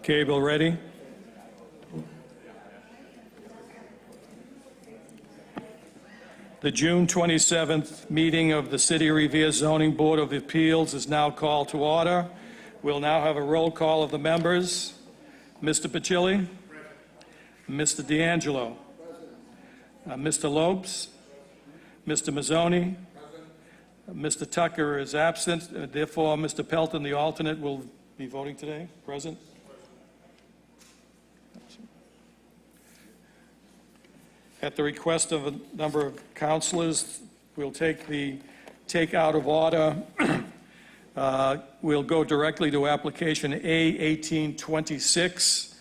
Cable ready? The June 27th meeting of the City of Revere Zoning Board of Appeals is now called to order. We'll now have a roll call of the members. Mr. Pacilli? Mr. D'Angelo? Mr. Lopes? Mr. Mazzoni? Mr. Tucker is absent. Therefore, Mr. Pelton, the alternate, will be voting today. Present? At the request of a number of councilors, we'll take out of order. We'll go directly to application A1826.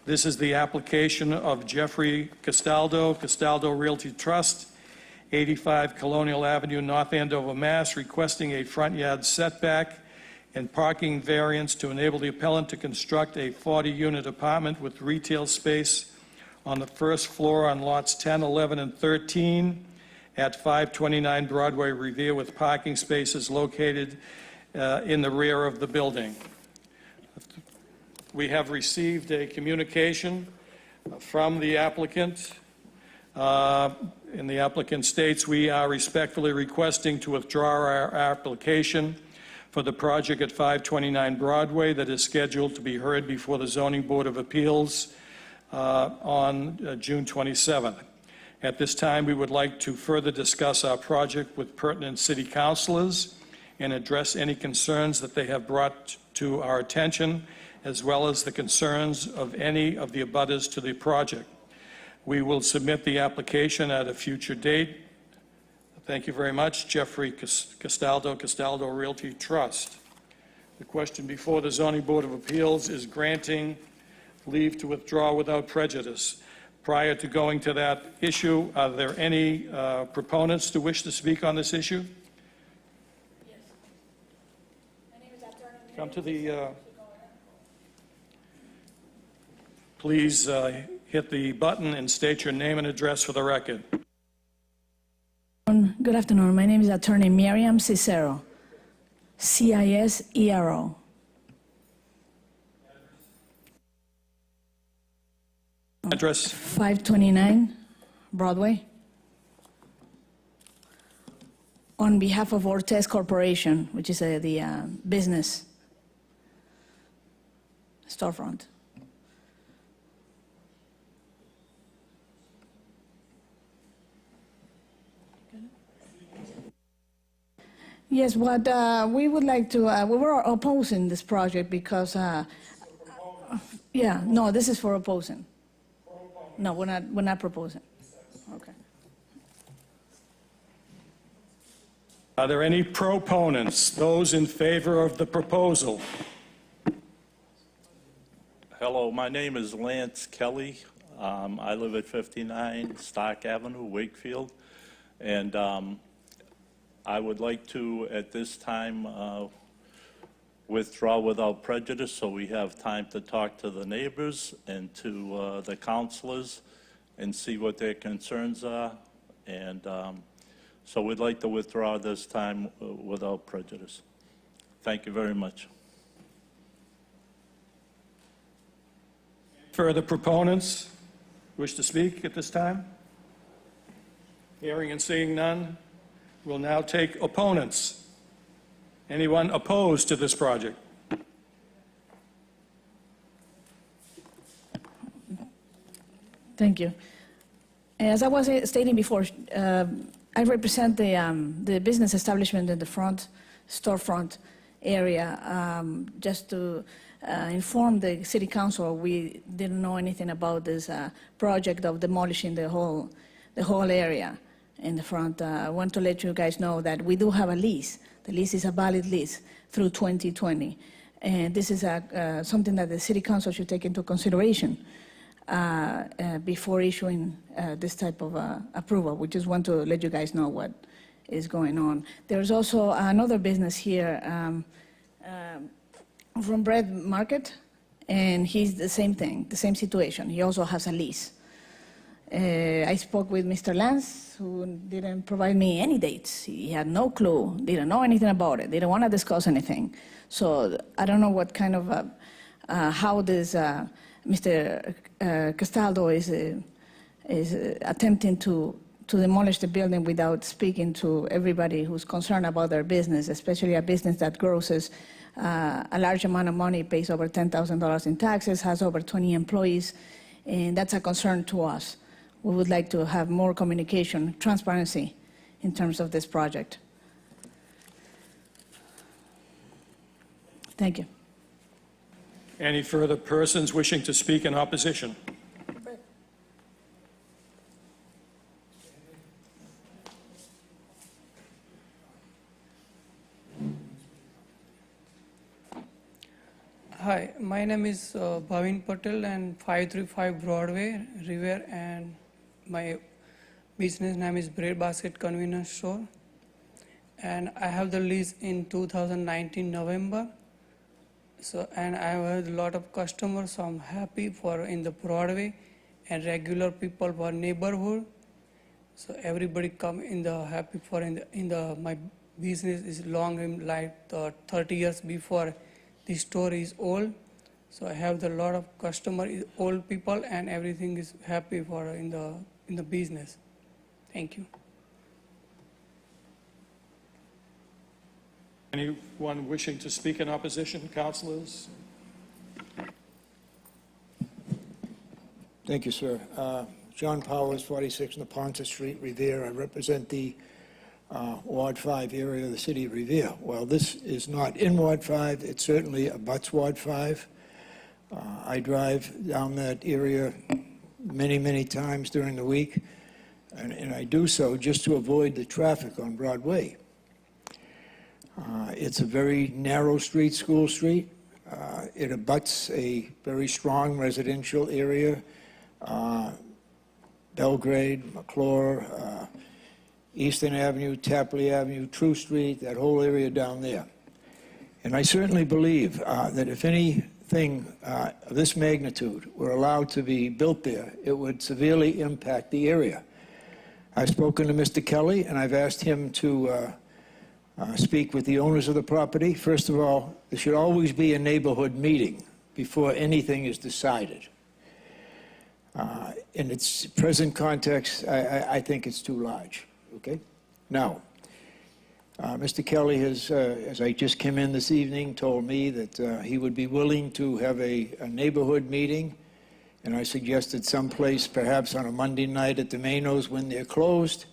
This is the application of Jeffrey Castaldo, Castaldo Realty Trust, 85 Colonial Avenue, North Andover, Mass., requesting a front yard setback and parking variance to enable the appellant to construct a 40-unit apartment with retail space on the first floor on lots 10, 11, and 13 at 529 Broadway, Revere, with parking spaces located in the rear of the building. We have received a communication from the applicant. And the applicant states, we are respectfully requesting to withdraw our application for the project at 529 Broadway that is scheduled to be heard before the Zoning Board of Appeals on June 27th. At this time, we would like to further discuss our project with pertinent city councilors and address any concerns that they have brought to our attention, as well as the concerns of any of the abutters to the project. We will submit the application at a future date. Thank you very much. Jeffrey Castaldo, Castaldo Realty Trust. The question before the Zoning Board of Appeals is granting leave to withdraw without prejudice. Prior to going to that issue, are there any proponents who wish to speak on this issue? Yes. My name is Attorney Mary. Come to the, please hit the button and state your name and address for the record. Good afternoon. My name is Attorney Miriam Cicero, C-I-S-E-R-O. Address? 529 Broadway. On behalf of Ortez Corporation, which is the business storefront. Yes, what we would like to, we were opposing this project because, yeah, no, this is for opposing. No, we're not proposing. Okay. Are there any proponents? Those in favor of the proposal? Hello, my name is Lance Kelly. I live at 59 Stark Avenue, Wakefield, and I would like to, at this time, withdraw without prejudice so we have time to talk to the neighbors and to the councilors and see what their concerns are. And so we'd like to withdraw this time without prejudice. Thank you very much. Further proponents wish to speak at this time? Hearing and seeing none, we'll now take opponents. Anyone opposed to this project? Thank you. As I was stating before, I represent the business establishment in the front, storefront area. Just to inform the city council, we didn't know anything about this project of demolishing the whole area in the front. I want to let you guys know that we do have a lease. The lease is a valid lease through 2020. And this is something that the City Council should take into consideration before issuing this type of approval. We just want to let you guys know what is going on. There's also another business here from Bread Market, and he's the same thing, the same situation. He also has a lease. I spoke with Mr. Lance, who didn't provide me any dates. He had no clue, didn't know anything about it, didn't want to discuss anything. So I don't know what kind of how this Mr. Castaldo is attempting to demolish the building without speaking to everybody who's concerned about their business, especially a business that grosses a large amount of money, pays over $10,000 in taxes, has over 20 employees, and that's a concern to us. We would like to have more communication, transparency in terms of this project. Thank you. Any further persons wishing to speak in opposition? Hi, my name is Bhavin Patel and 535 Broadway, Revere, and my business name is Bread Basket Convenience Store. And I have the lease in 2019 November. So, and I have a lot of customers, so I'm happy for in the Broadway and regular people for neighborhood. So everybody come in the happy for in the my business is long, like 30 years before the store is old. So I have a lot of customers, old people, and everything is happy for in the business. Thank you. Anyone wishing to speak in opposition, councilors? Thank you, sir. John Powers, 46 Neponset Street, Revere. I represent the Ward 5 area of the city of Revere. Well, this is not in Ward 5. It certainly abuts Ward 5. I drive down that area many, many times during the week, and I do so just to avoid the traffic on Broadway. It's a very narrow street, School Street. It abuts a very strong residential area, Belgrade, McClure, Eastern Avenue, Tapley Avenue, True Street, that whole area down there. And I certainly believe that if anything of this magnitude were allowed to be built there, it would severely impact the area. I've spoken to Mr. Kelly, and I've asked him to speak with the owners of the property. First of all, there should always be a neighborhood meeting before anything is decided. In its present context, I think it's too large. Okay? Now, Mr. Kelly has, as I just came in this evening, told me that he would be willing to have a neighborhood meeting, and I suggested someplace, perhaps on a Monday night at the Manos when they're closed.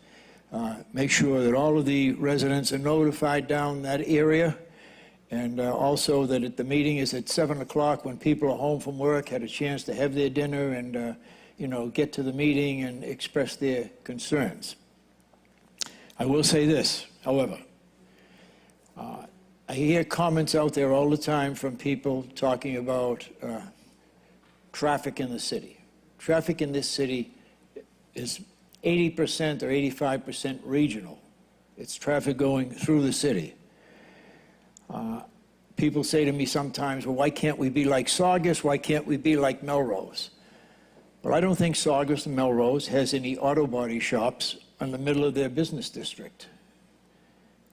Make sure that all of the residents are notified down that area, and also that the meeting is at 7 o'clock when people are home from work, had a chance to have their dinner and, get to the meeting and express their concerns. I will say this, however. I hear comments out there all the time from people talking about traffic in the city. Traffic in this city is 80% or 85% regional. It's traffic going through the city. People say to me sometimes, well, why can't we be like Saugus? Why can't we be like Melrose? Well, I don't think Saugus and Melrose has any auto body shops in the middle of their business district.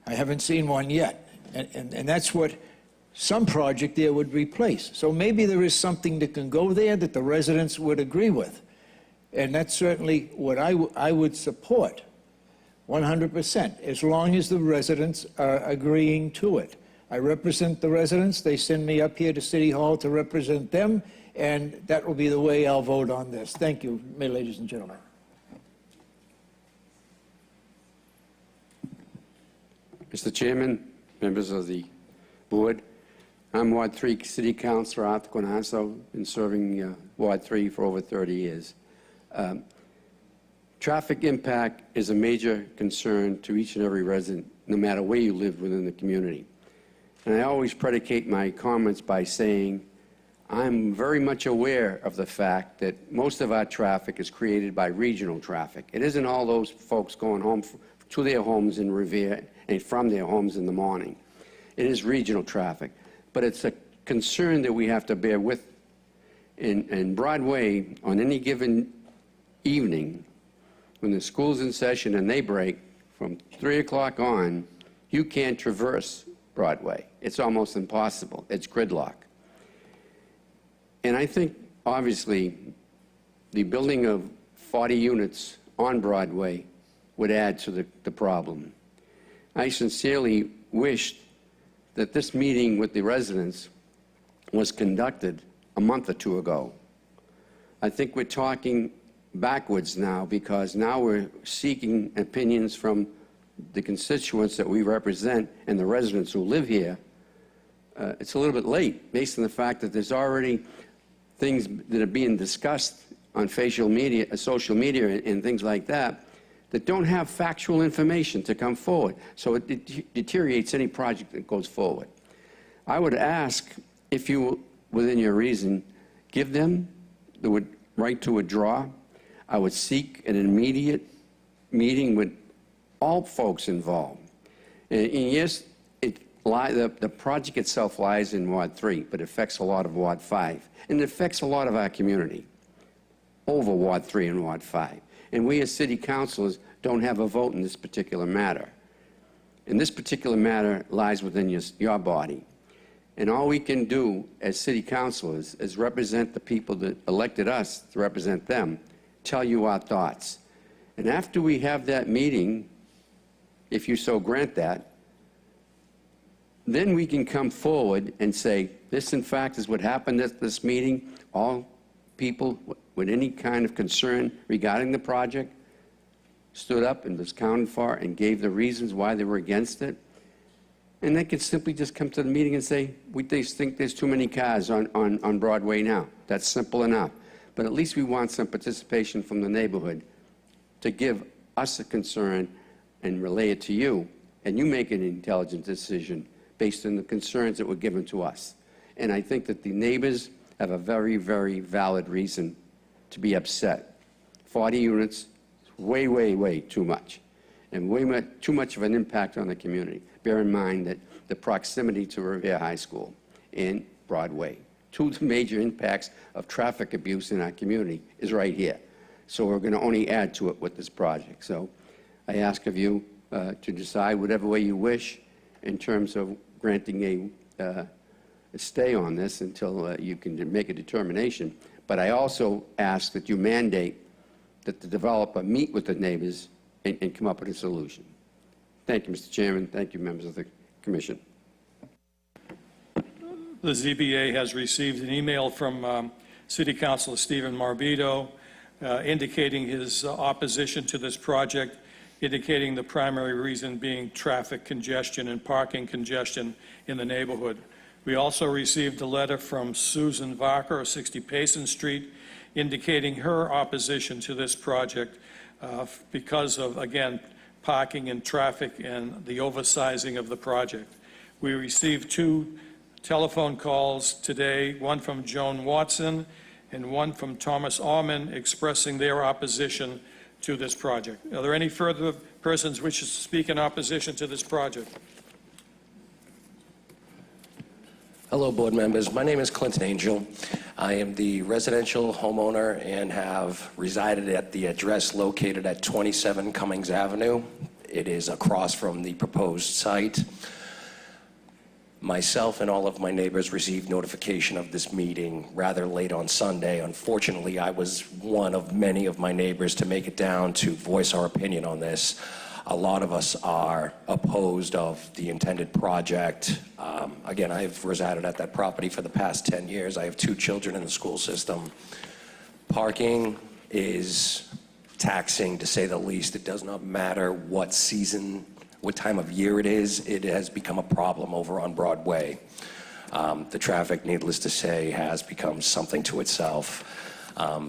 I haven't seen one yet. And that's what some project there would replace. So maybe there is something that can go there that the residents would agree with. And that's certainly what I would support, 100%, as long as the residents are agreeing to it. I represent the residents. They send me up here to City Hall to represent them, and that will be the way I'll vote on this. Thank you, ladies and gentlemen. Mr. Chairman, members of the board, I'm Ward 3 City Councilor Arthur Quinasso, been serving Ward 3 for over 30 years. Traffic impact is a major concern to each and every resident, no matter where you live within the community. And I always predicate my comments by saying I'm very much aware of the fact that most of our traffic is created by regional traffic. It isn't all those folks going home to their homes in Revere and from their homes in the morning. It is regional traffic. But it's a concern that we have to bear with. In Broadway, on any given evening, when the school's in session and they break, from 3 o'clock on, you can't traverse Broadway. It's almost impossible. It's gridlock. And I think, obviously, the building of 40 units on Broadway would add to the problem. I sincerely wished that this meeting with the residents was conducted a month or two ago. I think we're talking backwards now, because now we're seeking opinions from the constituents that we represent and the residents who live here. It's a little bit late, based on the fact that there's already things that are being discussed on social media and things like that, that don't have factual information to come forward. So it deteriorates any project that goes forward. I would ask, if you, within your reason, give them the right to withdraw. I would seek an immediate meeting with all folks involved. And yes, the project itself lies in Ward 3, but it affects a lot of Ward 5. And it affects a lot of our community over Ward 3 and Ward 5. And we as city councilors don't have a vote in this particular matter. And this particular matter lies within your body. And all we can do as city councilors is represent the people that elected us to represent them, tell you our thoughts. And after we have that meeting, if you so grant that, then we can come forward and say, this in fact is what happened at this meeting. All people with any kind of concern regarding the project stood up and was counted for and gave the reasons why they were against it. And they could simply just come to the meeting and say, we think there's too many cars on Broadway now. That's simple enough. But at least we want some participation from the neighborhood to give us a concern and relay it to you, and you make an intelligent decision based on the concerns that were given to us. And I think that the neighbors have a very, very valid reason to be upset. 40 units is way, way, way too much, and too much of an impact on the community. Bear in mind that the proximity to Revere High School and Broadway, two major impacts of traffic abuse in our community, is right here. So we're going to only add to it with this project. So I ask of you to decide whatever way you wish in terms of granting a stay on this until you can make a determination. But I also ask that you mandate that the developer meet with the neighbors and come up with a solution. Thank you, Mr. Chairman. Thank you, members of the commission. The ZBA has received an email from City Councilor Stephen Marbido indicating his opposition to this project, indicating the primary reason being traffic congestion and parking congestion in the neighborhood. We also received a letter from Susan Varker of 60 Payson Street indicating her opposition to this project because of, again, parking and traffic and the oversizing of the project. We received 2 telephone calls today, one from Joan Watson and one from Thomas Orman, expressing their opposition to this project. Are there any further persons wishing to speak in opposition to this project? Hello, board members. My name is Clinton Angel. I am the residential homeowner and have resided at the address located at 27 Cummings Avenue. It is across from the proposed site. Myself and all of my neighbors received notification of this meeting rather late on Sunday. Unfortunately, I was one of many of my neighbors to make it down to voice our opinion on this. A lot of us are opposed of the intended project. Again, I've resided at that property for the past 10 years. I have 2 children in the school system. Parking is taxing, to say the least. It does not matter what season, what time of year it is. It has become a problem over on Broadway. The traffic, needless to say, has become something to itself.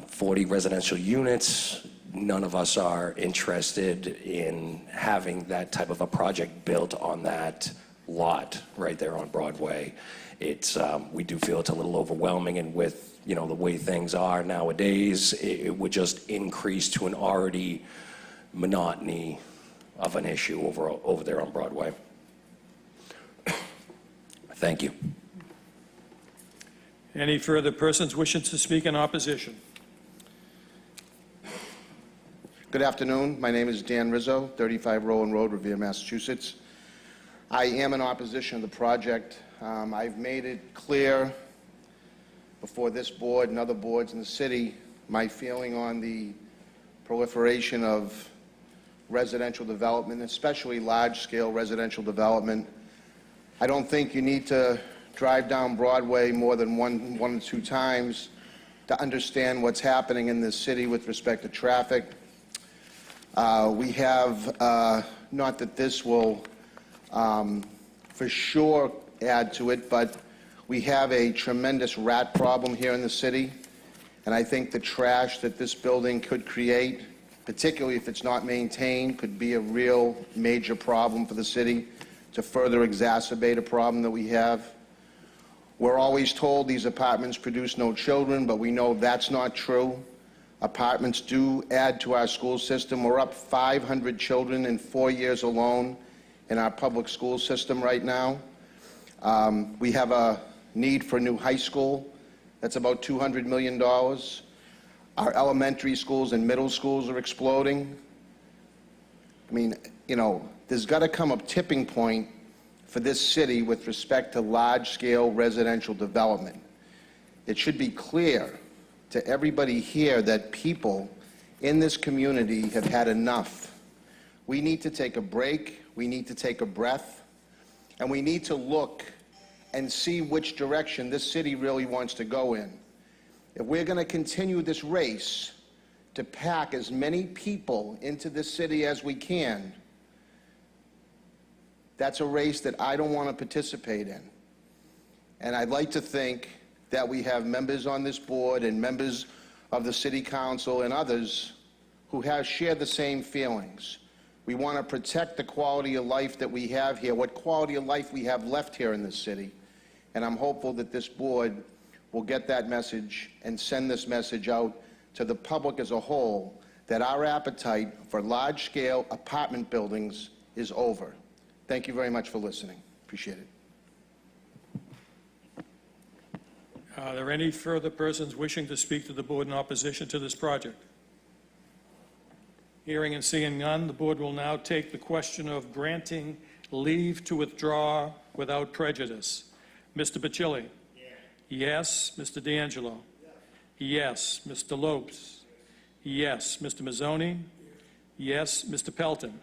40 residential units. None of us are interested in having that type of a project built on that lot right there on Broadway. We do feel it's a little overwhelming, and with the way things are nowadays, it would just increase to an already monotony of an issue over there on Broadway. Thank you. Any further persons wishing to speak in opposition? Good afternoon. My name is Dan Rizzo, 35 Rowan Road, Revere, Massachusetts. I am in opposition to the project. I've made it clear before this board and other boards in the city my feeling on the proliferation of residential development, especially large-scale residential development. I don't think you need to drive down Broadway more than one or two times to understand what's happening in this city with respect to traffic. We have, not that this will for sure add to it, but we have a tremendous rat problem here in the city, and I think the trash that this building could create, particularly if it's not maintained, could be a real major problem for the city to further exacerbate a problem that we have. We're always told these apartments produce no children, but we know that's not true. Apartments do add to our school system. We're up 500 children in 4 years alone in our public school system right now. We have a need for a new high school. That's about $200 million. Our elementary schools and middle schools are exploding. I mean, you know, there's got to come a tipping point for this city with respect to large-scale residential development. It should be clear to everybody here that people in this community have had enough. We need to take a break, we need to take a breath, and we need to look and see which direction this city really wants to go in. If we're going to continue this race to pack as many people into this city as we can, that's a race that I don't want to participate in. And I'd like to think that we have members on this board and members of the city council and others who have shared the same feelings. We want to protect the quality of life that we have here, what quality of life we have left here in this city. And I'm hopeful that this board will get that message and send this message out to the public as a whole, that our appetite for large-scale apartment buildings is over. Thank you very much for listening. Appreciate it. Are there any further persons wishing to speak to the board in opposition to this project? Hearing and seeing none, the board will now take the question of granting leave to withdraw without prejudice. Mr. Bacilli? Yes. Mr. D'Angelo? Yes. Mr. Lopes? Yes. Mr. Mazzoni? Yes. Mr. Pelton?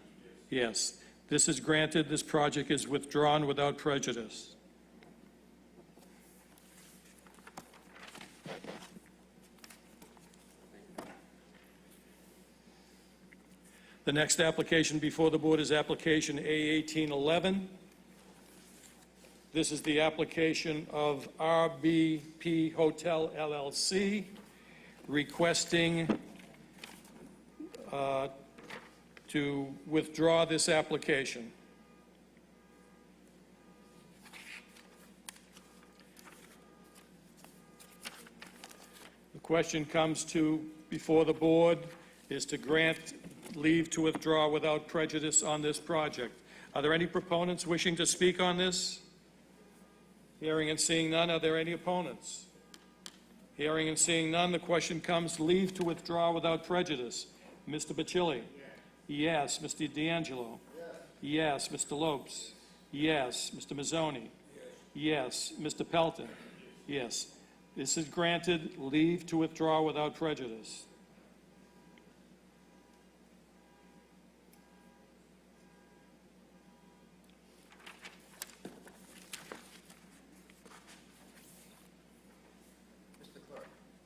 Yes. This is granted. This project is withdrawn without prejudice. The next application before the board is application A1811. This is the application of RBP Hotel LLC requesting to withdraw this application. The question comes to before the board is to grant leave to withdraw without prejudice on this project. Are there any proponents wishing to speak on this? Hearing and seeing none, are there any opponents? Hearing and seeing none, the question comes, leave to withdraw without prejudice. Mr. Bacilli? Yes. Mr. D'Angelo? Yes. Mr. Lopes? Yes. Mr. Mazzoni? Yes. Mr. Pelton? Yes. This is granted leave to withdraw without prejudice.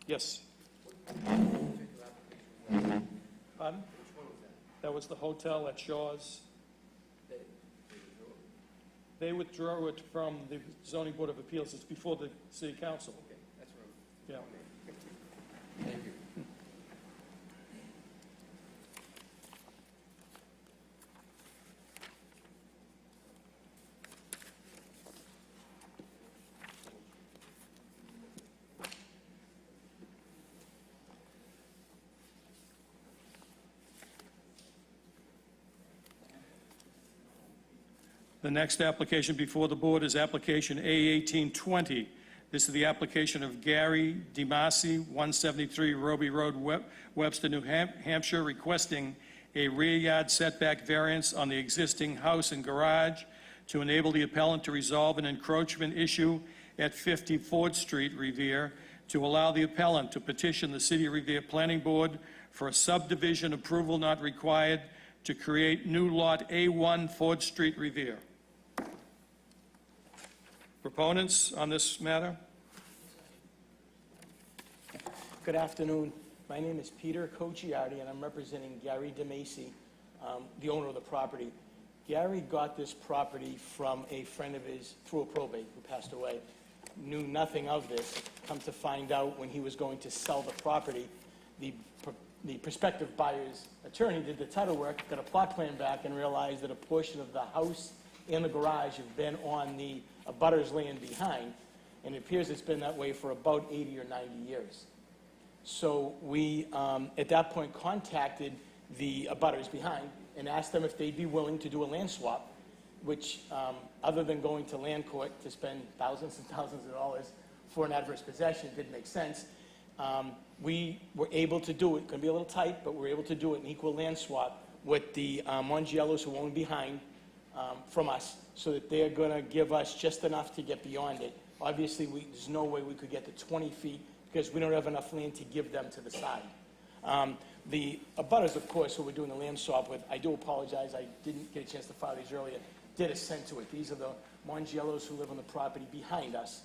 Yes. Pardon? That was the hotel at Shaw's. They withdrew it from the Zoning Board of Appeals. It's before the City Council. Okay, that's right. Yeah. Thank you. The next application before the board is application A1820. This is the application of Gary DeMasi, 173 Roby Road, Webster, New Hampshire, requesting a rear yard setback variance on the existing house and garage to enable the appellant to resolve an encroachment issue at 50 Ford Street, Revere, to allow the appellant to petition the City of Revere Planning Board for a subdivision approval not required to create new Lot A1, Ford Street, Revere. Proponents on this matter? Good afternoon. My name is Peter Cocciardi, and I'm representing Gary DeMacy, the owner of the property. Gary got this property from a friend of his through a probate who passed away. Knew nothing of this. Come to find out, when he was going to sell the property, the prospective buyer's attorney did the title work, got a plot plan back, and realized that a portion of the house and the garage have been on the abutter's land behind, and it appears it's been that way for about 80 or 90 years. So we, at that point, contacted the abutters behind and asked them if they'd be willing to do a land swap, which, other than going to land court to spend thousands and thousands of dollars for an adverse possession, didn't make sense. We were able to do it. Going to be a little tight, but we were able to do it, an equal land swap with the Mongiellos, who own behind, from us, so that they're going to give us just enough to get beyond it. Obviously, there's no way we could get to 20 feet because we don't have enough land to give them to the side. The abutters, of course, who we're doing the land swap with, I do apologize, I didn't get a chance to file these earlier, did assent to it. These are the Mongiellos who live on the property behind us.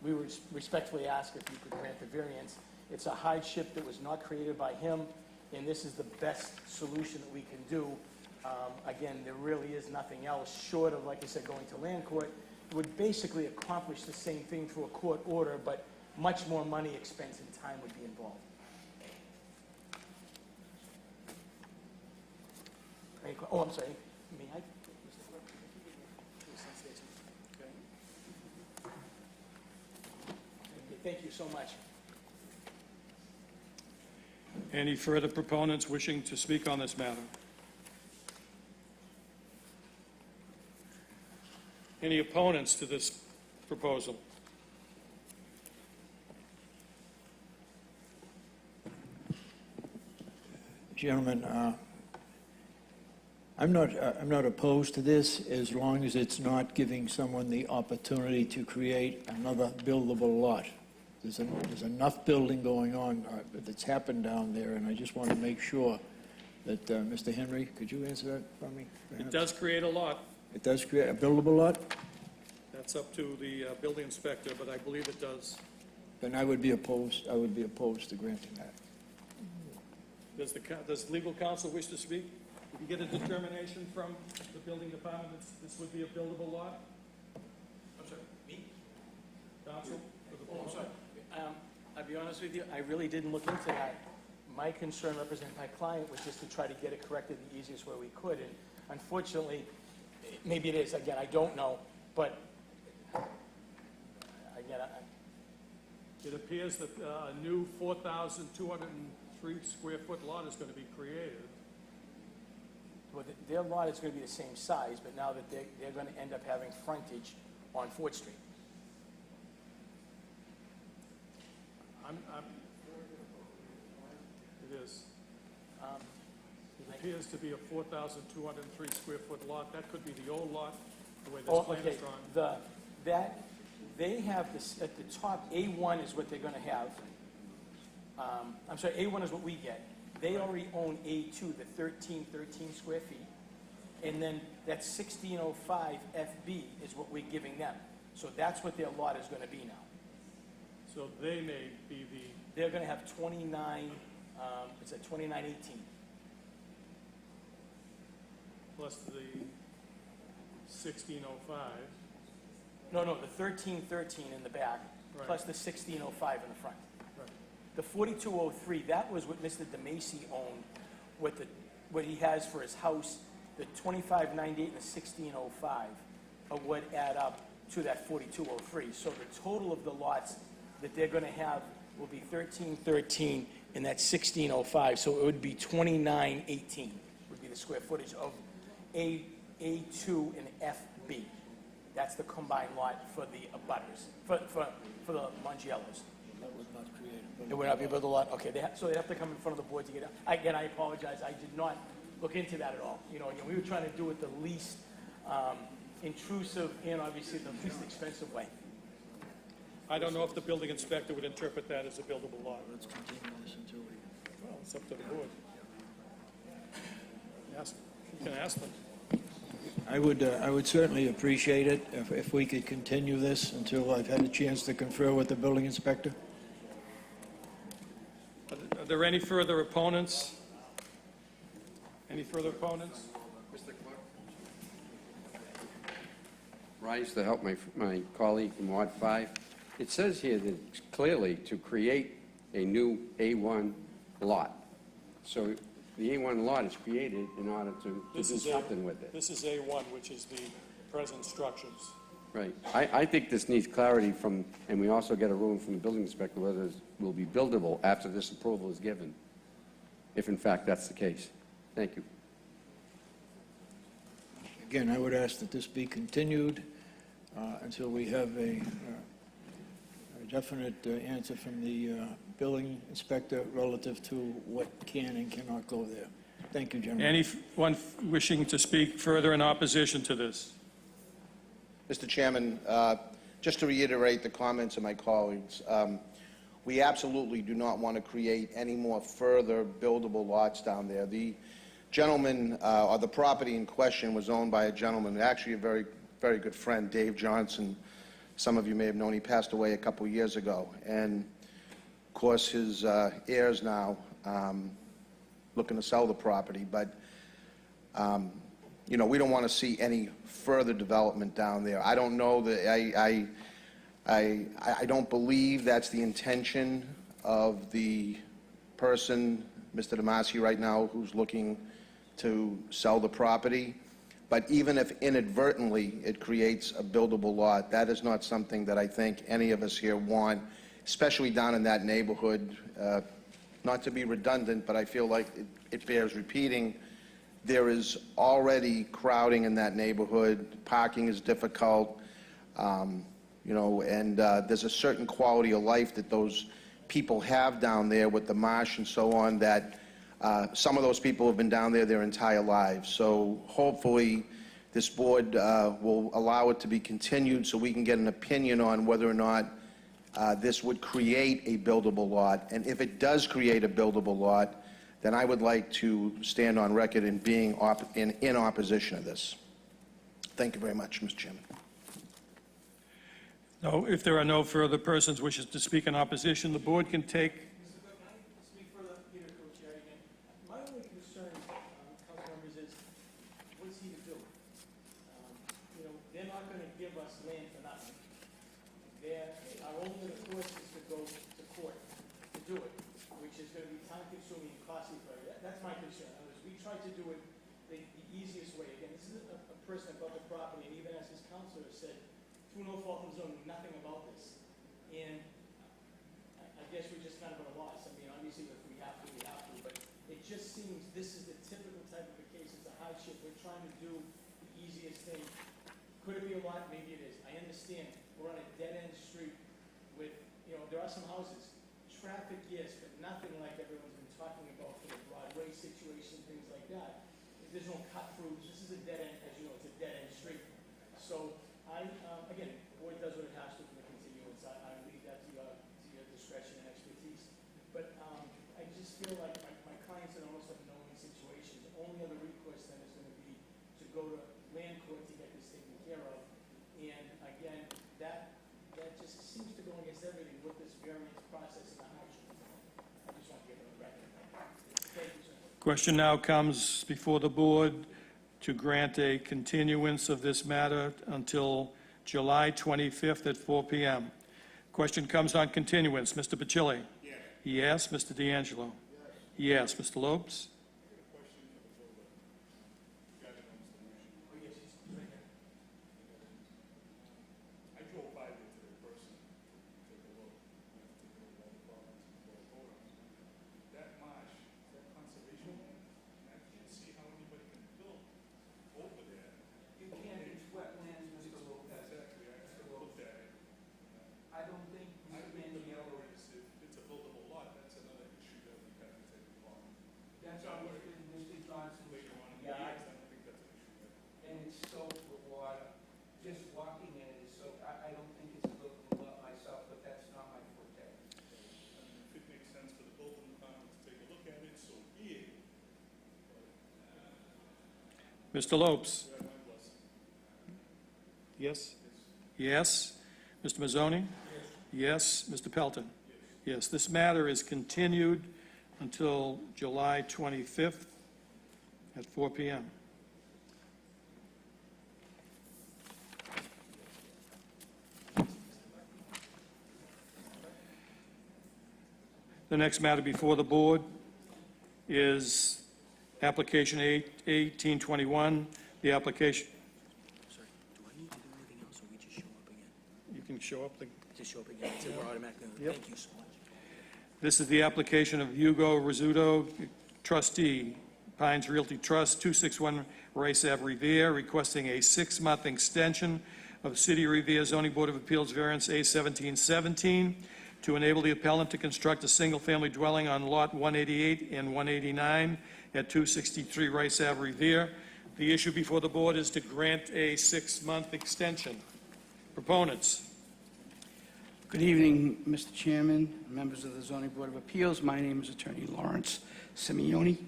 We would respectfully ask if you could grant the variance. It's a hardship that was not created by him, and this is the best solution that we can do. Again, there really is nothing else short of, like I said, going to land court. It would basically accomplish the same thing through a court order, but much more money, expense, and time would be involved. Oh, I'm sorry. May I? Thank you so much. Any further proponents wishing to speak on this matter? Any opponents to this proposal? Gentlemen, I'm not opposed to this as long as it's not giving someone the opportunity to create another buildable lot. There's enough building going on that's happened down there, and I just want to make sure that, Mr. Henry, could you answer that for me? It does create a lot. It does create a buildable lot? That's up to the building inspector, but I believe it does. Then I would be opposed to granting that. Does legal counsel wish to speak? Did you get a determination from the building department that this would be a buildable lot? I'm sorry, me? Counsel? Oh, I'm sorry. I'll be honest with you, I really didn't look into that. My concern representing my client was just to try to get it corrected the easiest way we could, and unfortunately, maybe it is, again, I don't know, but again, It appears that a new 4,203 square foot lot is going to be created. well, their lot is going to be the same size, but now that they're going to end up having frontage on Ford Street. It is. It appears to be a 4,203 square foot lot. That could be the old lot, the way this Oh, plan okay. is drawn. They have this, at the top, A1 is what they're gonna have. I'm sorry, A1 is what we get. They already own A2, the 13 square feet. And then that 1605 FB is what we're giving them. So that's what their lot is gonna be now. So they may be the, They're gonna have 29, it's at 2918. plus the 1605. No, the 1313 in the back, Right. plus the 1605 in the front. Right. The 4203, that was what Mr. DeMacy owned, what he has for his house. The 2598 and the 1605 are what add up to that 4203. So the total of the lots that they're going to have will be 1313 and that 1605. So it would be 2918 would be the square footage of A2 and FB. That's the combined lot for the abutters, for the Mongiellos. That would not create a It would not be able to lot, okay, so they have to come in front of the board to get it. Again, I apologize, I did not look into that at all. You know, again, we were trying to do it the least intrusive and obviously the least expensive way. I don't know if the building inspector would interpret that as a buildable lot. Let's continue this until we... Well, it's up to the board. You can ask them. I would certainly appreciate it if we could continue this until I've had a chance to confer with the building inspector. Are there any further opponents? Any further opponents? Rise to help my colleague from Ward 5. It says here that it's clearly to create a new A1 lot. So the A1 lot is created in order to do something with it. This is A1, which is the present structures. Right. I think this needs clarity from, and we also get a ruling from the building inspector whether it will be buildable after this approval is given, if in fact that's the case. Thank you. Again, I would ask that this be continued until we have a definite answer from the building inspector relative to what can and cannot go there. Thank you, gentlemen. Anyone wishing to speak further in opposition to this? Mr. Chairman, just to reiterate the comments of my colleagues, we absolutely do not want to create any more further buildable lots down there. The gentleman, or the property in question was owned by a gentleman, actually a very, very good friend, Dave Johnson. Some of you may have known he passed away a couple years ago. And, of course, his heirs now looking to sell the property. But, you know, we don't want to see any further development down there. I don't know that, I don't believe that's the intention of the person, Mr. Damasi, right now, who's looking to sell the property. But even if inadvertently it creates a buildable lot, that is not something that I think any of us here want, especially down in that neighborhood. Not to be redundant, but I feel like it bears repeating. There is already crowding in that neighborhood. Parking is difficult, you know, and there's a certain quality of life that those people have down there with the marsh and so on that some of those people have been down there their entire lives. So hopefully this board will allow it to be continued so we can get an opinion on whether or not this would create a buildable lot. And if it does create a buildable lot, then I would like to stand on record in being in opposition to this. Thank you very much, Mr. Chairman. No, if there are no further persons wishing to speak in opposition, the board can take. Speak further, Peter Cochiari again. My only concern, council members, is what's he to do? You know, they're not going to give us land for nothing. Our only recourse is to go to court to do it, which is going to be time-consuming and costly for you. That's my concern. In other words, we try to do it the easiest way. Again, this is a person that bought the property, and even as his counselor said, through no fault of his own, knew nothing about this. And I guess we're just kind of at a loss. I mean, obviously, if we have to, we have to. But it just seems this is the typical type of a case. It's a hardship. We're trying to do the easiest thing. Could it be a lot? Maybe it is. I understand. We're on a dead-end street with, you know, there are some houses. Traffic, yes, but nothing like everyone's been talking about for the Broadway situation, things like that. There's no cut-throughs. This is a dead-end, as you know, it's a dead-end street. So again, the board does what it has to for the continuance. I leave that to your discretion and expertise. But I just feel like my clients in almost like no-win situations. The only other recourse then is going to be to go to land court to get this taken care of. And again, that just seems to go against everything with this variance process and the hardship. I just want to get it on record. Thank you, sir. Question now comes before the board to grant a continuance of this matter until July 25th at 4 p.m. Question comes on continuance. Mr. Bacilli? Yes. Yes. Mr. D'Angelo? Yes. Yes. Mr. Lopes? That's our Mr. Lopes? Yes? Yes? Mr. Mazzoni? Yes. Mr. Pelton? Yes. This matter is continued until July 25th at 4 p.m. The next matter before the board is application 1821, the application. Sorry, do I need to do anything else, or we just show up again? You can show up. Just show up again, so we're automatically, Yep. thank you so much. This is the application of Hugo Rizzuto, trustee, Pines Realty Trust, 261 Rice Ave, Revere, requesting a 6-month extension of City of Revere Zoning Board of Appeals variance A1717 to enable the appellant to construct a single-family dwelling on Lot 188 and 189 at 263 Rice Ave, Revere. The issue before the board is to grant a 6-month extension. Proponents? Good evening, Mr. Chairman, members of the Zoning Board of Appeals. My name is Attorney Lawrence Simeoni.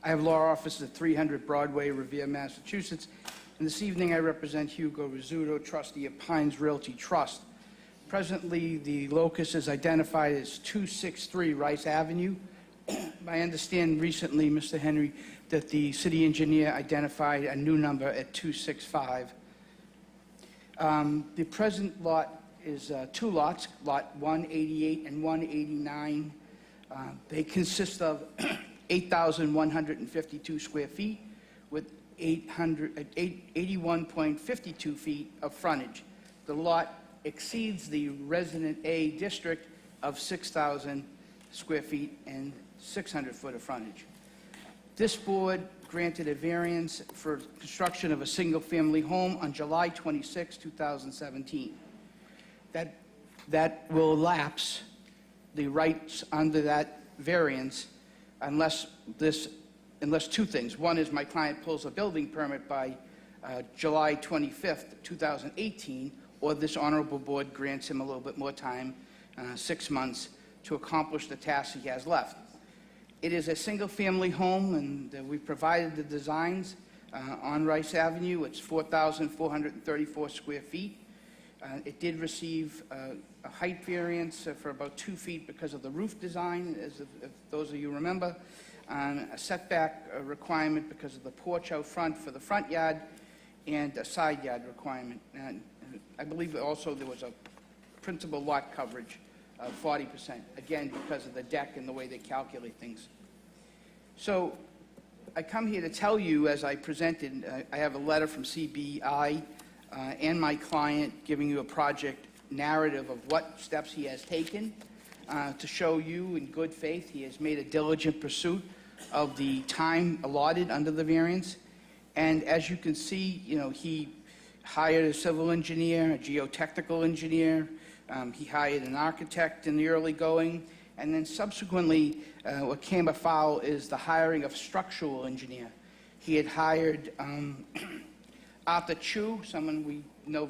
I have law offices at 300 Broadway, Revere, Massachusetts. And this evening I represent Hugo Rizzuto, trustee of Pines Realty Trust. Presently, the locus is identified as 263 Rice Avenue. I understand recently, Mr. Henry, that the city engineer identified a new number at 265. The present lot is 2 lots, Lot 188 and 189. They consist of 8,152 square feet with 81.52 feet of frontage. The lot exceeds the Resident A district of 6,000 square feet and 600 foot of frontage. This board granted a variance for construction of a single-family home on July 26, 2017. That will lapse the rights under that variance unless 2 things. One is my client pulls a building permit by July 25th, 2018, or this honorable board grants him a little bit more time, 6 months, to accomplish the tasks he has left. It is a single-family home, and we provided the designs on Rice Avenue. It's 4,434 square feet. It did receive a height variance for about 2 feet because of the roof design, as if those of you remember, a setback requirement because of the porch out front for the front yard, and a side yard requirement. And I believe also there was a principal lot coverage of 40%, again, because of the deck and the way they calculate things. So I come here to tell you, as I presented, I have a letter from CBI and my client giving you a project narrative of what steps he has taken to show you in good faith he has made a diligent pursuit of the time allotted under the variance. And as you can see, he hired a civil engineer, a geotechnical engineer. He hired an architect in the early going. And then subsequently, what came afoul is the hiring of structural engineer. He had hired Arthur Chu, someone we know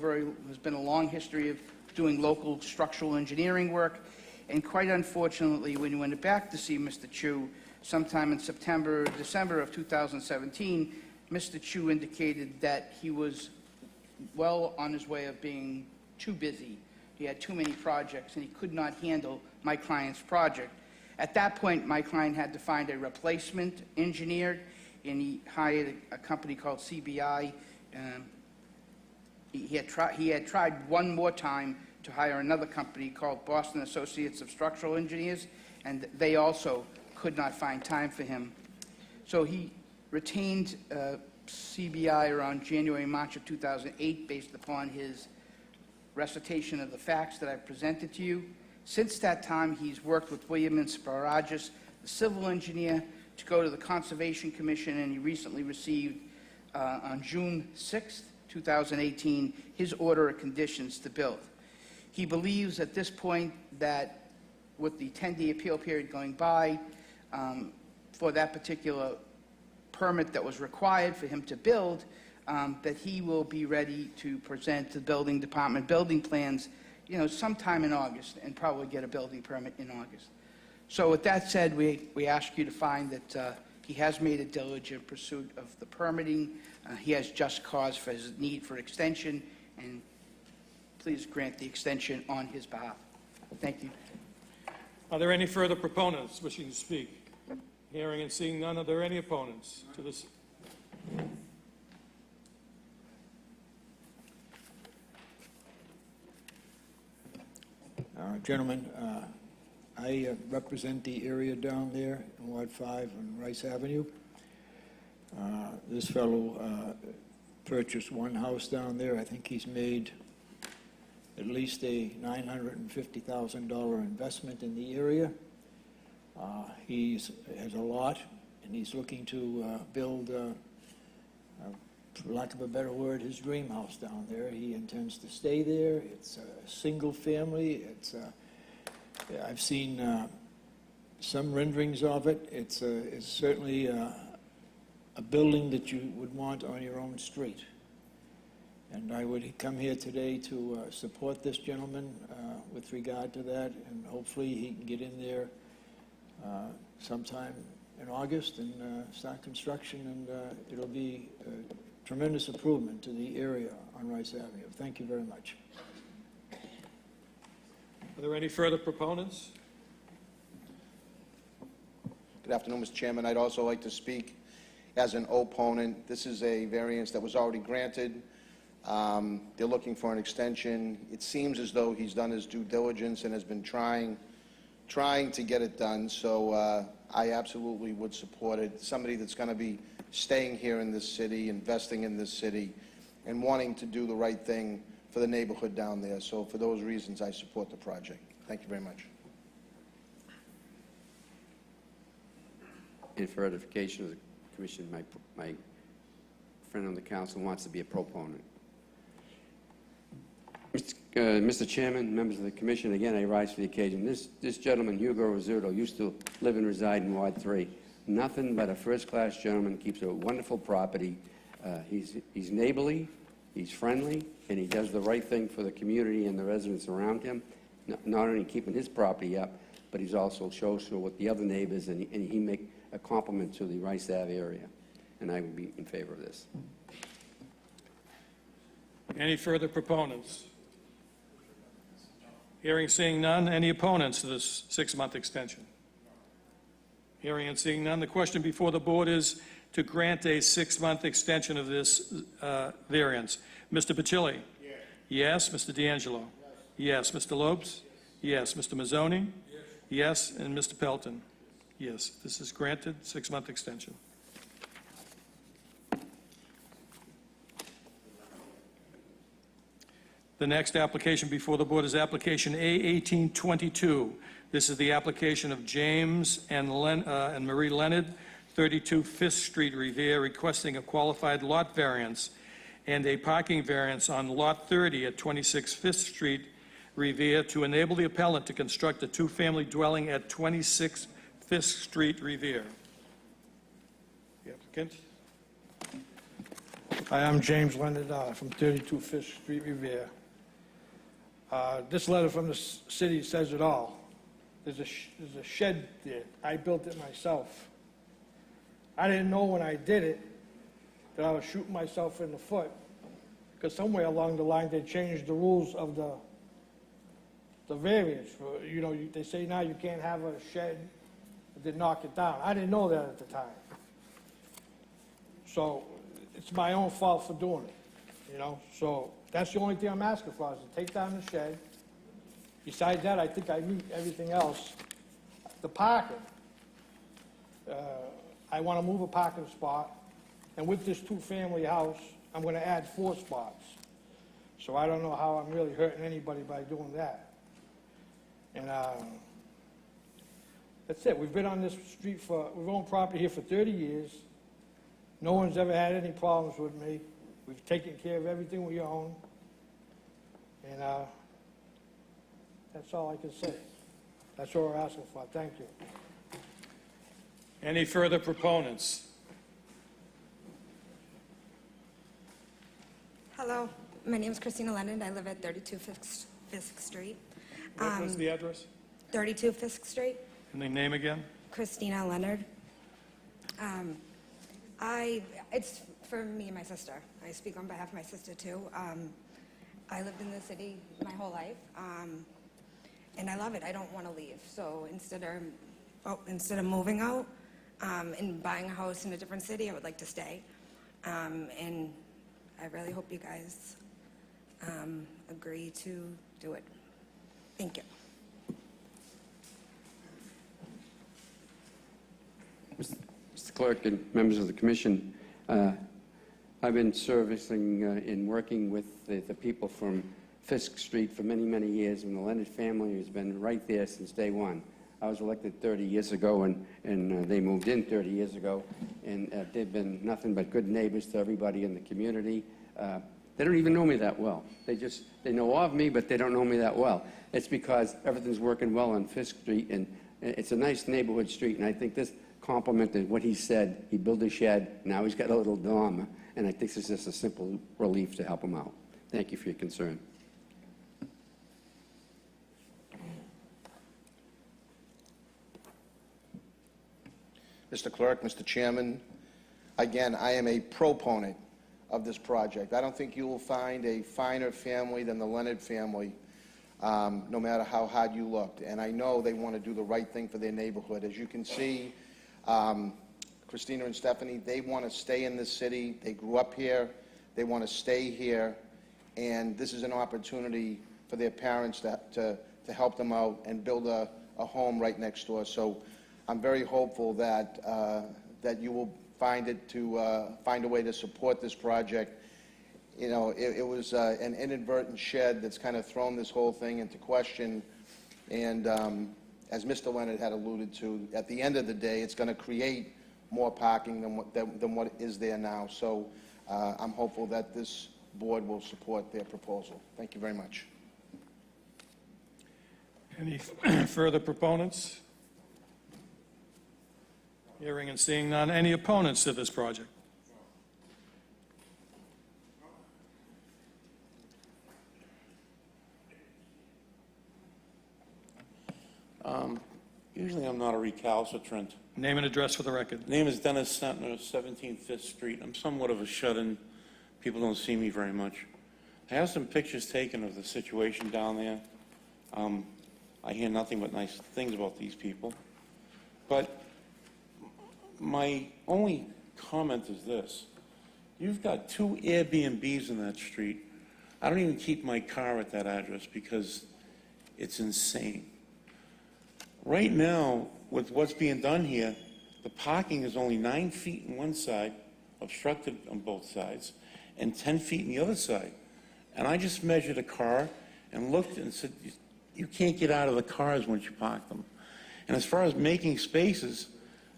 has been a long history of doing local structural engineering work. And quite unfortunately, when we went back to see Mr. Chu sometime in September or December of 2017, Mr. Chu indicated that he was well on his way of being too busy. He had too many projects, and he could not handle my client's project. At that point, my client had to find a replacement engineer, and he hired a company called CBI. He had tried one more time to hire another company called Boston Associates of Structural Engineers, and they also could not find time for him. So he retained CBI around January, March of 2008 based upon his recitation of the facts that I've presented to you. Since that time, he's worked with William and Sparagus, the civil engineer, to go to the Conservation Commission, and he recently received, on June 6th, 2018, his order of conditions to build. He believes at this point that with the 10-day appeal period going by for that particular permit that was required for him to build, that he will be ready to present to the building department building plans, sometime in August, and probably get a building permit in August. So with that said, we ask you to find that He has made a diligent pursuit of the permitting. He has just cause for his need for extension, and please grant the extension on his behalf. Thank you. Are there any further proponents wishing to speak? Hearing and seeing none, are there any opponents to this? Gentlemen, I represent the area down there in Ward 5 on Rice Avenue. This fellow purchased one house down there. I think he's made at least a $950,000 investment in the area. He has a lot, and he's looking to build, for lack of a better word, his dream house down there. He intends to stay there. It's a single family. I've seen some renderings of it. It's certainly a building that you would want on your own street. And I would come here today to support this gentleman with regard to that, and hopefully he can get in there sometime in August and start construction, and it'll be a tremendous improvement to the area on Rice Avenue. Thank you very much. Are there any further proponents? Good afternoon, Mr. Chairman. I'd also like to speak as an opponent. This is a variance that was already granted. They're looking for an extension. It seems as though he's done his due diligence and has been trying to get it done, so I absolutely would support it. Somebody that's going to be staying here in this city, investing in this city, and wanting to do the right thing for the neighborhood down there. So for those reasons, I support the project. Thank you very much. And for edification of the commission, my friend on the council wants to be a proponent. Mr. Chairman, members of the commission, again, I rise for the occasion. This gentleman, Hugo Rizzuto, used to live and reside in Ward 3. Nothing but a first-class gentleman, keeps a wonderful property. He's neighborly, he's friendly, and he does the right thing for the community and the residents around him, not only keeping his property up, but he's also shows with the other neighbors, and he make a compliment to the Rice Ave area. And I would be in favor of this. Any further proponents? Hearing, seeing none, any opponents to this 6-month extension? Hearing and seeing none, the question before the board is to grant a 6-month extension of this variance. Mr. Bacilli? Yes. Yes. Mr. D'Angelo? Yes. Mr. Lopes? Yes. Mr. Mazzoni? Yes. And Mr. Pelton? Yes. This is granted, 6-month extension. The next application before the board is application A1822. This is the application of James and Marie Leonard, 32 Fifth Street, Revere, requesting a qualified lot variance and a parking variance on Lot 30 at 26 Fifth Street, Revere, to enable the appellant to construct a two-family dwelling at 26 Fifth Street, Revere. The applicant. Hi, I'm James Leonard from 32 Fifth Street, Revere. This letter from the city says it all. There's a shed there. I built it myself. I didn't know when I did it that I was shooting myself in the foot, because somewhere along the line they changed the rules of the variance. They say now you can't have a shed, they knock it down. I didn't know that at the time. So it's my own fault for doing it, So that's the only thing I'm asking for, is to take down the shed. Besides that, I think I meet everything else. The parking, I want to move a parking spot, and with this two-family house, I'm going to add 4 spots. So I don't know how I'm really hurting anybody by doing that. And that's it. We've been on this street we've owned property here for 30 years. No one's ever had any problems with me. We've taken care of everything we own. And that's all I can say. That's what we're asking for. Thank you. Any further proponents? Hello, my name is Christina Lennon. I live at 32 Fisk Street. What was the address? 32 Fisk Street. And the name again? Christina Leonard. It's for me and my sister. I speak on behalf of my sister too. I lived in the city my whole life, and I love it. I don't want to leave. So instead of moving out and buying a house in a different city, I would like to stay. And I really hope you guys agree to do it. Thank you. Mr. Clerk and members of the commission, I've been servicing and working with the people from Fisk Street for many, many years, and the Leonard family has been right there since day one. I was elected 30 years ago, and they moved in 30 years ago, and they've been nothing but good neighbors to everybody in the community. They don't even know me that well. They know of me, but they don't know me that well. It's because everything's working well on Fisk Street, and it's a nice neighborhood street, and I think this complimented what he said. He built a shed, now he's got a little dorm, and I think this is just a simple relief to help him out. Thank you for your concern. Mr. Clerk, Mr. Chairman, again, I am a proponent of this project. I don't think you will find a finer family than the Leonard family, no matter how hard you looked. And I know they want to do the right thing for their neighborhood. As you can see, Christina and Stephanie, they want to stay in this city. They grew up here. They want to stay here. And this is an opportunity for their parents to help them out and build a home right next door. So I'm very hopeful that, that you will find a way to support this project. You know, it was an inadvertent shed that's kind of thrown this whole thing into question. And as Mr. Leonard had alluded to, at the end of the day, it's going to create more parking than what is there now. So I'm hopeful that this board will support their proposal. Thank you very much. Any further proponents? Hearing and seeing none. Any opponents to this project? Usually I'm not a recalcitrant. Name and address for the record. Name is Dennis Sentner, 17 Fifth Street. I'm somewhat of a shut-in. People don't see me very much. I have some pictures taken of the situation down there. I hear nothing but nice things about these people. But my only comment is this. You've got 2 Airbnbs in that street. I don't even keep my car at that address because it's insane. Right now, with what's being done here, the parking is only 9 feet on one side, obstructed on both sides, and 10 feet on the other side. And I just measured a car and looked and said, you can't get out of the cars once you park them. And as far as making spaces,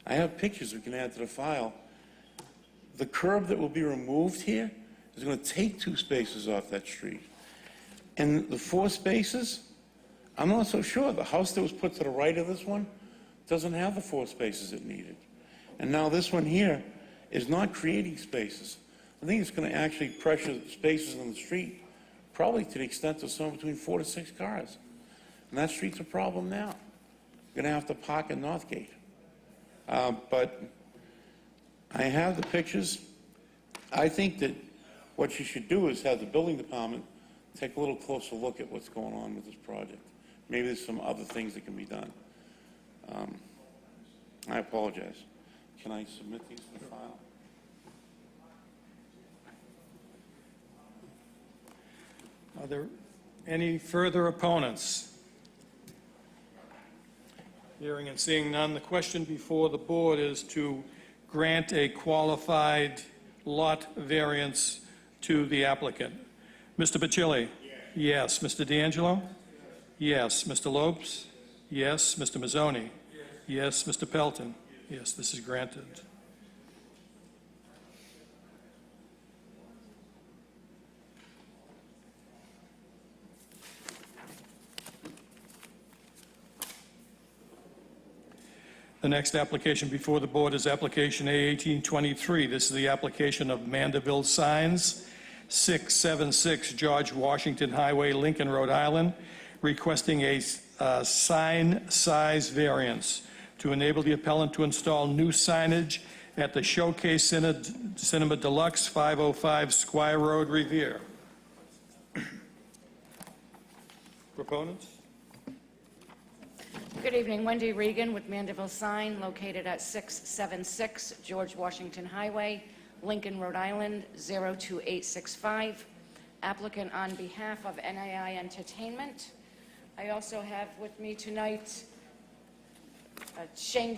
I have pictures we can add to the file. The curb that will be removed here is going to take 2 spaces off that street. And the 4 spaces, I'm not so sure. The house that was put to the right of this one doesn't have the 4 spaces it needed. And now this one here is not creating spaces. I think it's going to actually pressure spaces on the street, probably to the extent of somewhere between 4 to 6 cars. And that street's a problem now. You're going to have to park in Northgate. But I have the pictures. I think that what you should do is have the building department take a little closer look at what's going on with this project. Maybe there's some other things that can be done. I apologize. Can I submit these to the file? Are there any further opponents? Hearing and seeing none, the question before the board is to grant a qualified lot variance to the applicant. Mr. Bacilli? Yes. Mr. D'Angelo? Yes. Mr. Lopes? Yes. Mr. Mazzoni? Yes. Mr. Pelton? Yes, this is granted. The next application before the board is application A1823. This is the application of Mandeville Signs, 676 George Washington Highway, Lincoln, Rhode Island, requesting a sign size variance to enable the appellant to install new signage at the Showcase Cinema Deluxe, 505 Squire Road, Revere. Proponents? Good evening, Wendy Regan with Mandeville Sign, located at 676 George Washington Highway, Lincoln, Rhode Island, 02865. Applicant on behalf of NAI Entertainment. I also have with me tonight Sean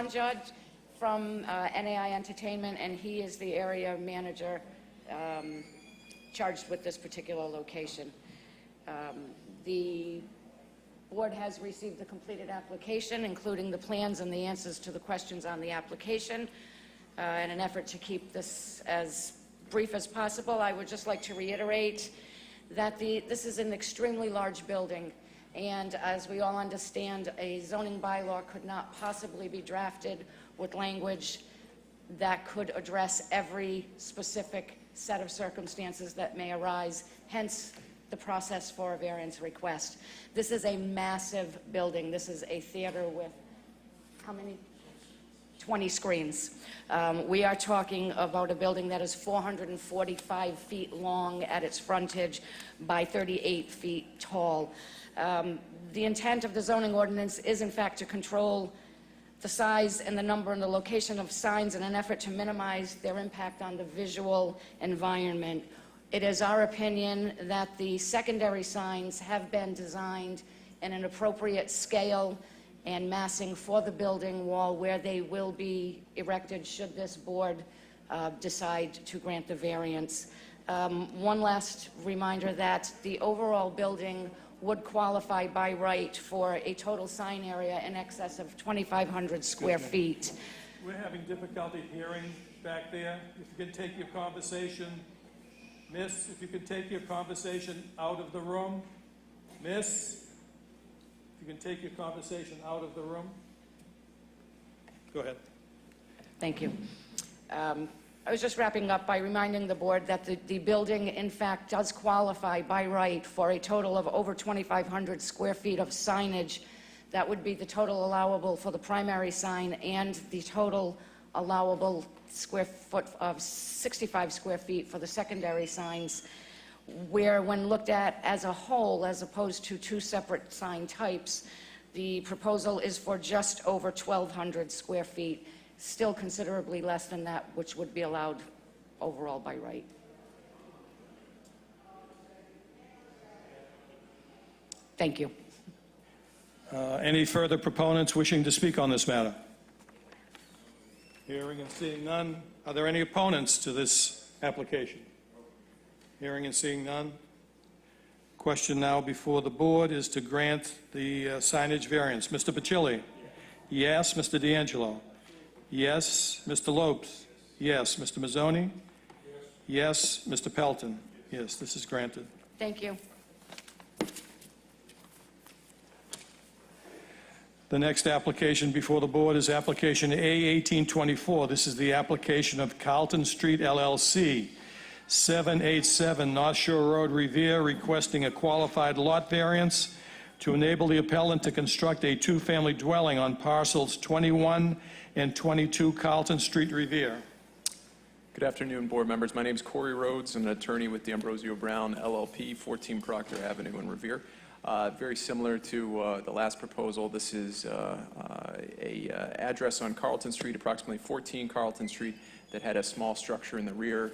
Judge from NAI Entertainment, and he is the area manager charged with this particular location. The board has received the completed application, including the plans and the answers to the questions on the application. In an effort to keep this as brief as possible, I would just like to reiterate that this is an extremely large building, and as we all understand, a zoning bylaw could not possibly be drafted with language that could address every specific set of circumstances that may arise, hence the process for a variance request. This is a massive building. This is a theater with how many? 20 screens. We are talking about a building that is 445 feet long at its frontage by 38 feet tall. The intent of the zoning ordinance is, in fact, to control the size and the number and the location of signs in an effort to minimize their impact on the visual environment. It is our opinion that the secondary signs have been designed in an appropriate scale and massing for the building wall where they will be erected should this board decide to grant the variance. One last reminder that the overall building would qualify by right for a total sign area in excess of 2,500 square feet. We're having difficulty hearing back there. If you could take your conversation, miss, if you could take your conversation out of the room. Miss? You can take your conversation out of the room. Go ahead. Thank you. I was just wrapping up by reminding the board that the building, in fact, does qualify by right for a total of over 2,500 square feet of signage. That would be the total allowable for the primary sign and the total allowable square foot of 65 square feet for the secondary signs, where when looked at as a whole, as opposed to two separate sign types, the proposal is for just over 1,200 square feet, still considerably less than that which would be allowed overall by right. Thank you. Any further proponents wishing to speak on this matter? Hearing and seeing none. Are there any opponents to this application? Hearing and seeing none. Question now before the board is to grant the signage variance. Mr. Bacilli? Yes. Mr. D'Angelo? Yes. Mr. Lopes? Yes. Mr. Mazzoni? Yes. Mr. Pelton? Yes, this is granted. Thank you. The next application before the board is application A1824. This is the application of Carlton Street LLC, 787 North Shore Road, Revere, requesting a qualified lot variance to enable the appellant to construct a two-family dwelling on parcels 21 and 22 Carlton Street, Revere. Good afternoon, board members. My name is Corey Rhodes. I'm an attorney with D'Ambrosio Brown, LLP, 14 Proctor Avenue in Revere. Very similar to the last proposal, this is a address on Carlton Street, approximately 14 Carlton Street, that had a small structure in the rear,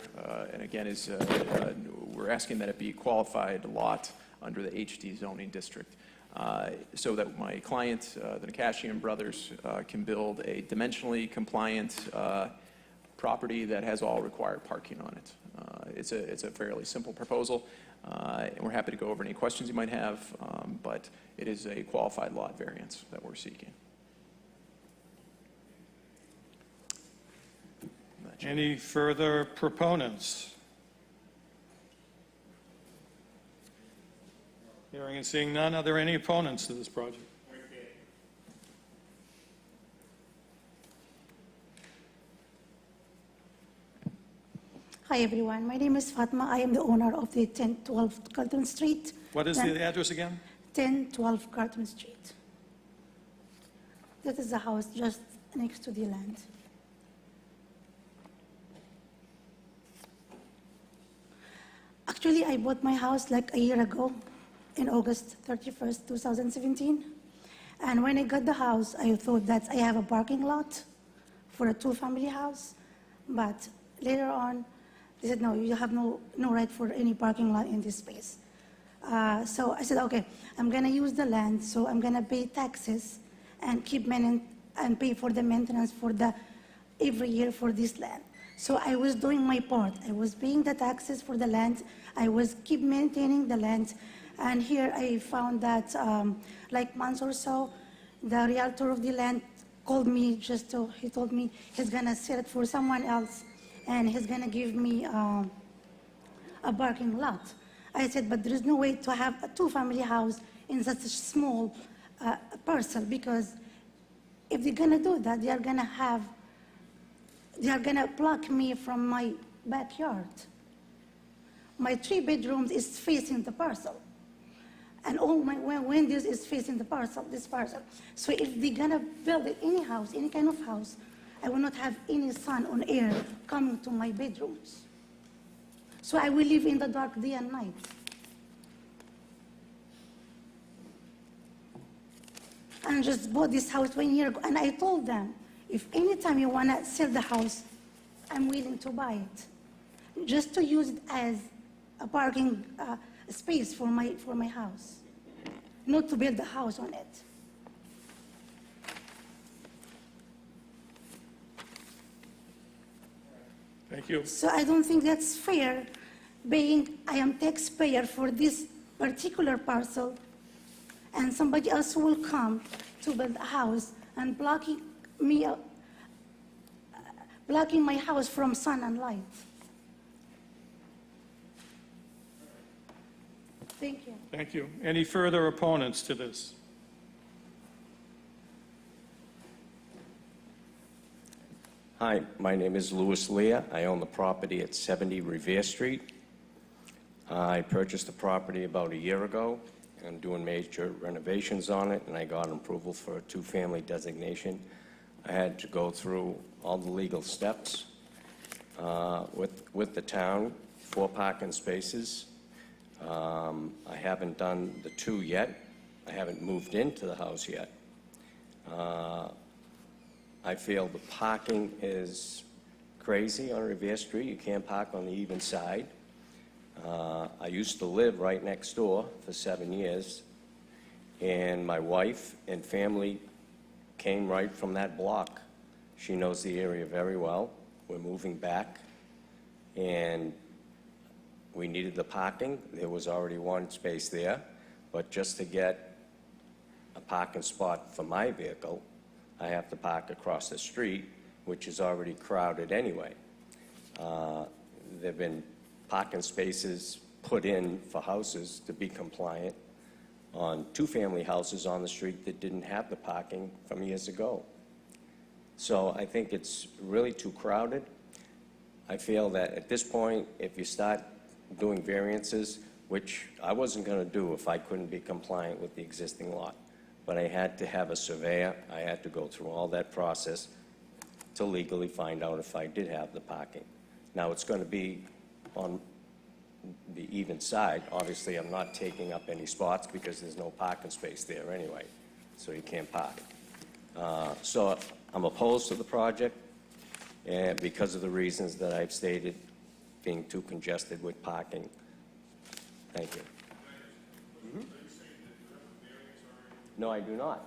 and again, we're asking that it be a qualified lot under the HD zoning district, so that my client, the Nakashian brothers, can build a dimensionally compliant property that has all required parking on it. It's a fairly simple proposal, and we're happy to go over any questions you might have, but it is a qualified lot variance that we're seeking. Any further proponents? Hearing and seeing none, are there any opponents to this project? Hi everyone, my name is Fatma. I am the owner of the 1012 Carlton Street. What is the address again? 1012 Carlton Street. That is the house just next to the land. Actually, I bought my house like a year ago, in August 31st, 2017. And when I got the house, I thought that I have a parking lot for a two-family house. But later on, they said, no, you have no right for any parking lot in this space. So I said, okay, I'm going to use the land, so I'm going to pay taxes and and pay for the maintenance for every year for this land. So I was doing my part. I was paying the taxes for the land. I was keep maintaining the land. And here I found that like months or so, the realtor of the land called me he told me he's gonna sell it for someone else and he's gonna give me a parking lot. I said, but there is no way to have a two-family house in such a small parcel, because if they're gonna do that, they are gonna block me from my backyard. My 3 bedrooms is facing the parcel. And all my windows is facing this parcel. So if they're gonna build any house, any kind of house, I will not have any sun or air coming to my bedrooms. So I will live in the dark day and night. And just bought this house 1 year ago, and I told them, if anytime you wanna sell the house, I'm willing to buy it, just to use it as a parking space for my house, not to build a house on it. Thank you. So I don't think that's fair, being I am taxpayer for this particular parcel, and somebody else will come to build a house and blocking my house from sun and light. Thank you. Thank you. Any further opponents to this? Hi, my name is Louis Leah. I own the property at 70 Revere Street. I purchased the property about a year ago. I'm doing major renovations on it, and I got approval for a two-family designation. I had to go through all the legal steps with the town, 4 parking spaces. I haven't done the 2 yet. I haven't moved into the house yet. I feel the parking is crazy on Revere Street. You can't park on the even side. I used to live right next door for 7 years, and my wife and family came right from that block. She knows the area very well. We're moving back, and we needed the parking. There was already 1 space there, but just to get a parking spot for my vehicle, I have to park across the street, which is already crowded anyway. There've been parking spaces put in for houses to be compliant on two-family houses on the street that didn't have the parking from years ago. So I think it's really too crowded. I feel that at this point, if you start doing variances, which I wasn't going to do if I couldn't be compliant with the existing lot, but I had to have a surveyor, I had to go through all that process to legally find out if I did have the parking. Now, it's going to be on the even side. Obviously, I'm not taking up any spots because there's no parking space there anyway, so you can't park. So I'm opposed to the project, and because of the reasons that I've stated, being too congested with parking. Thank you. No, I do not.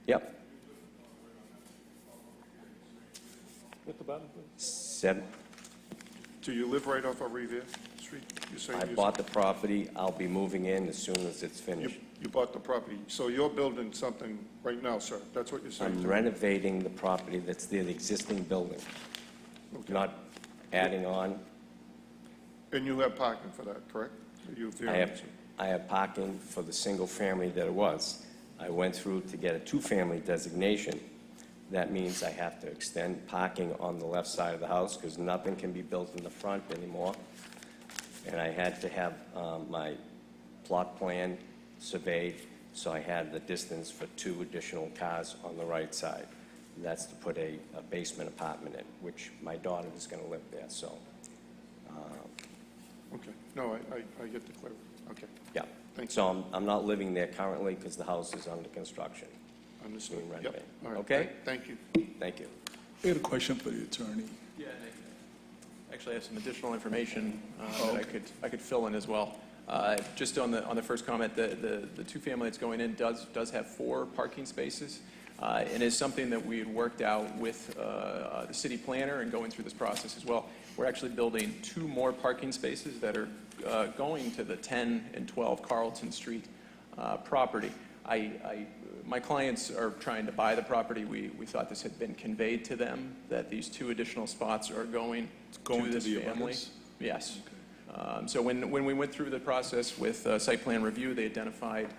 Yep. Hit the button, please. 7. Do you live right off of Revere Street? You're saying I bought the property. I'll be moving in as soon as it's finished. You bought the property, so you're building something right now, sir? That's what you're saying? I'm to me? renovating the property that's there, the existing building, Okay. not adding on. And you have parking for that, correct? You I have parking for the single family that it was. I went through to get a two-family designation. That means I have to extend parking on the left side of the house because nothing can be built in the front anymore. And I had to have my plot plan surveyed So I had the distance for 2 additional cars on the right side. And that's to put a basement apartment in, which my daughter is going to live there, so, Okay, no, I get the clarity, okay, yeah. Thank you. So I'm not living there currently because the house is under construction. Understood. Being Yep. renovated. All right. Okay? Thank you. Thank you. I had a question for the attorney. Yeah, and I actually have some additional information that I could fill in as well. Just on the first comment, the two-family that's going in does have 4 parking spaces, and is something that we had worked out with the city planner and going through this process as well. We're actually building 2 more parking spaces that are going to the 10 and 12 Carlton Street property. My clients are trying to buy the property. We thought this had been conveyed to them, that these 2 additional spots are going to this the family. abutters? Yes. So when we went through the process with site plan review, they identified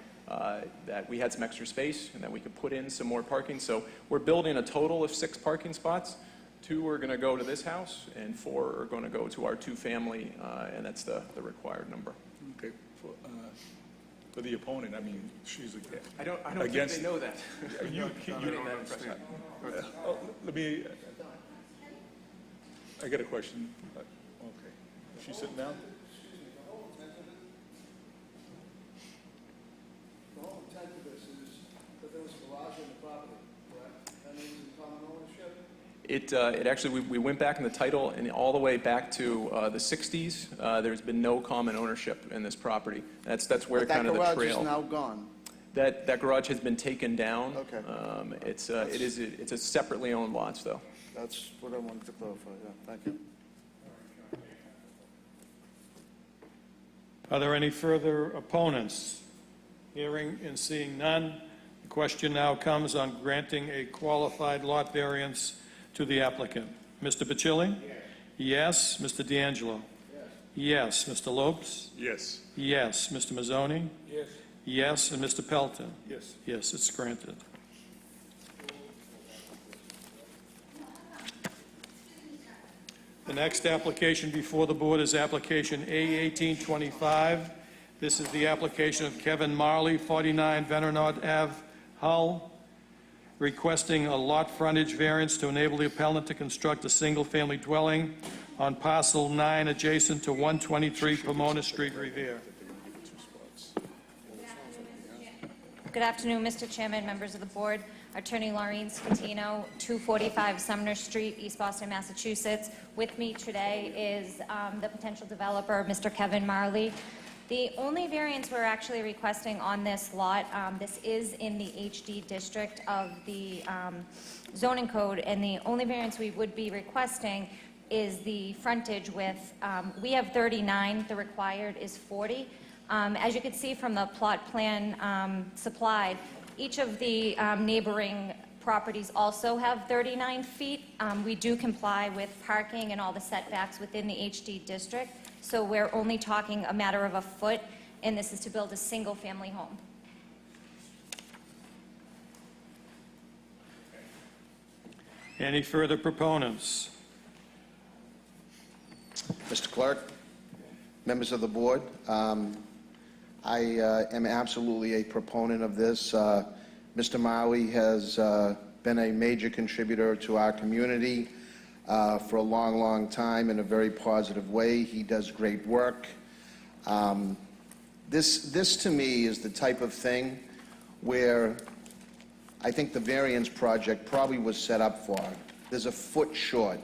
that we had some extra space and that we could put in some more parking. So we're building a total of 6 parking spots. 2 are going to go to this house, and 4 are going to go to our 2-family, and that's the required number. Okay, for the opponent, I mean, she's I don't think against- they know that. You Getting don't that impression. understand. Let me, I got a question. Okay. Is she sitting down? The whole intent of this is that there was a garage on the property, correct? That means in common ownership? It actually, we went back in the title and all the way back to the 60s. There's been no common ownership in this property. That's where kind of the That trail. garage is now gone. That garage has been taken down. Okay. It's a separately owned lots though. That's what I wanted to clarify, yeah, thank you. Are there any further opponents? Hearing and seeing none, the question now comes on granting a qualified lot variance to the applicant. Mr. Bacilli? Yes. Mr. D'Angelo? Yes. Mr. Lopes? Yes. Yes. Mr. Mazzoni? Yes. Yes. And Mr. Pelton? Yes. Yes, it's granted. The next application before the board is application A1825. This is the application of Kevin Marley, 49 Venernot Ave, Hull, requesting a lot frontage variance to enable the appellant to construct a single-family dwelling on parcel 9 adjacent to 123 Pomona Street, Revere. Good afternoon, Mr. Chairman, members of the board. Attorney Laureen Scatino, 245 Sumner Street, East Boston, Massachusetts. With me today is the potential developer, Mr. Kevin Marley. The only variance we're actually requesting on this lot, this is in the HD district of the zoning code, and the only variance we would be requesting is the frontage width. We have 39, the required is 40. As you can see from the plot plan supplied, each of the neighboring properties also have 39 feet. We do comply with parking and all the setbacks within the HD district, so we're only talking a matter of a foot, and this is to build a single-family home. Any further proponents? Mr. Clerk, members of the board, I am absolutely a proponent of this. Mr. Marley has been a major contributor to our community for a long, long time in a very positive way. He does great work. This to me is the type of thing where I think the variance project probably was set up for. There's a foot short.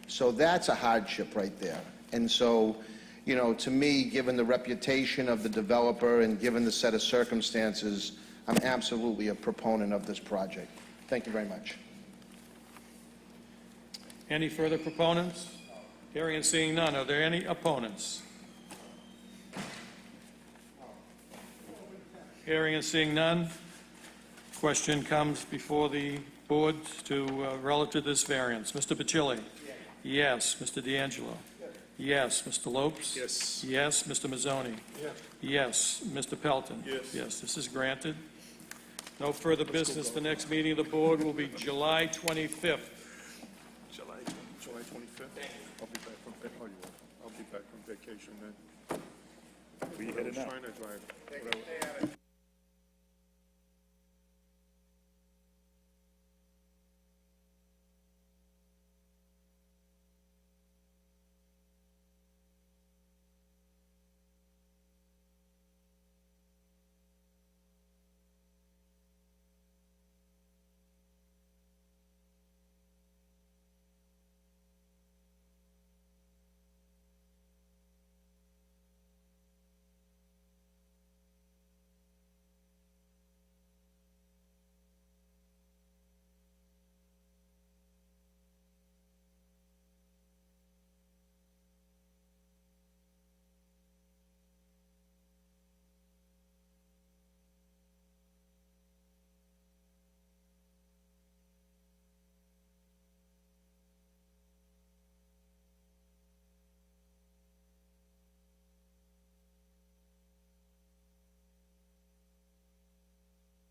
So that's a hardship right there. And so, you know, to me, given the reputation of the developer and given the set of circumstances, I'm absolutely a proponent of this project. Thank you very much. Any further proponents? Hearing and seeing none, are there any opponents? Hearing and seeing none, question comes before the board to relative to this variance. Mr. Bacilli? Yes. Mr. D'Angelo? Yes. Mr. Lopes? Yes. Yes. Mr. Mazzoni? Yes. Mr. Pelton? Yes. Yes, this is granted. No further business. The next meeting of the board will be July 25th. July 25th? I'll be back from, oh, you will. I'll be back from vacation then. We headed out. Trying to drive.